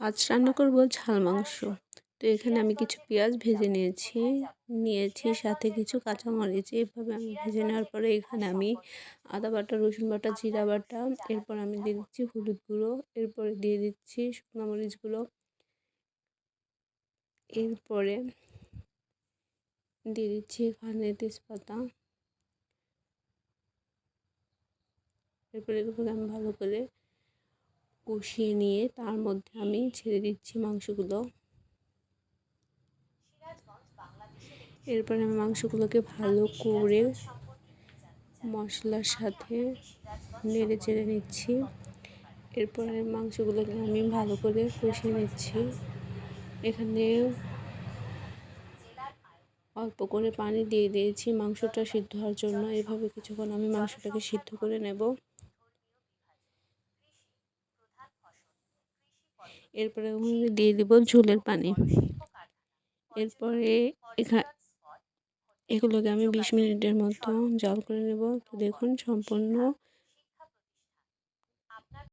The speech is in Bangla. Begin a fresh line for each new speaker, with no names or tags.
আজ রান্না করব ঝাল মাংস। তো এখানে আমি কিছু পেঁয়াজ ভেজে নিয়েছি সাথে কিছু কাঁচামরিচ। এভাবে আমি ভেজে নেওয়ার পরে এখানে আমি আদা বাটা, রসুন বাটা, জিরা বাটা, এরপর আমি দিয়ে দিচ্ছি হলুদ গুঁড়ো, এরপরে দিয়ে দিচ্ছি শুকনো মরিচ গুঁড়ো, এরপরে দিয়ে দিচ্ছি এখানে তেজপাতা। এরপরে এগুলোকে আমি ভালো করে কষিয়ে নিয়ে তার মধ্যে আমি ছেড়ে দিচ্ছি মাংসগুলো। এরপরে আমি মাংসগুলোকে ভালো করে মশলার সাথে নেড়ে চেড়ে নিচ্ছি। এরপরে মাংসগুলোকে আমি ভালো করে কষিয়ে নিচ্ছি। এখানে অল্প করে পানি দিয়ে দিয়েছি মাংসটা সিদ্ধ হওয়ার জন্য। এভাবে কিছুক্ষণ আমি মাংসটাকে সিদ্ধ করে নেব। এরপরে আমি দিয়ে দিব ঝোলের পানি। এরপরে এগুলোকে আমি 20 মিনিটের মতো জাল করে নেব। তো দেখুন সম্পূর্ণ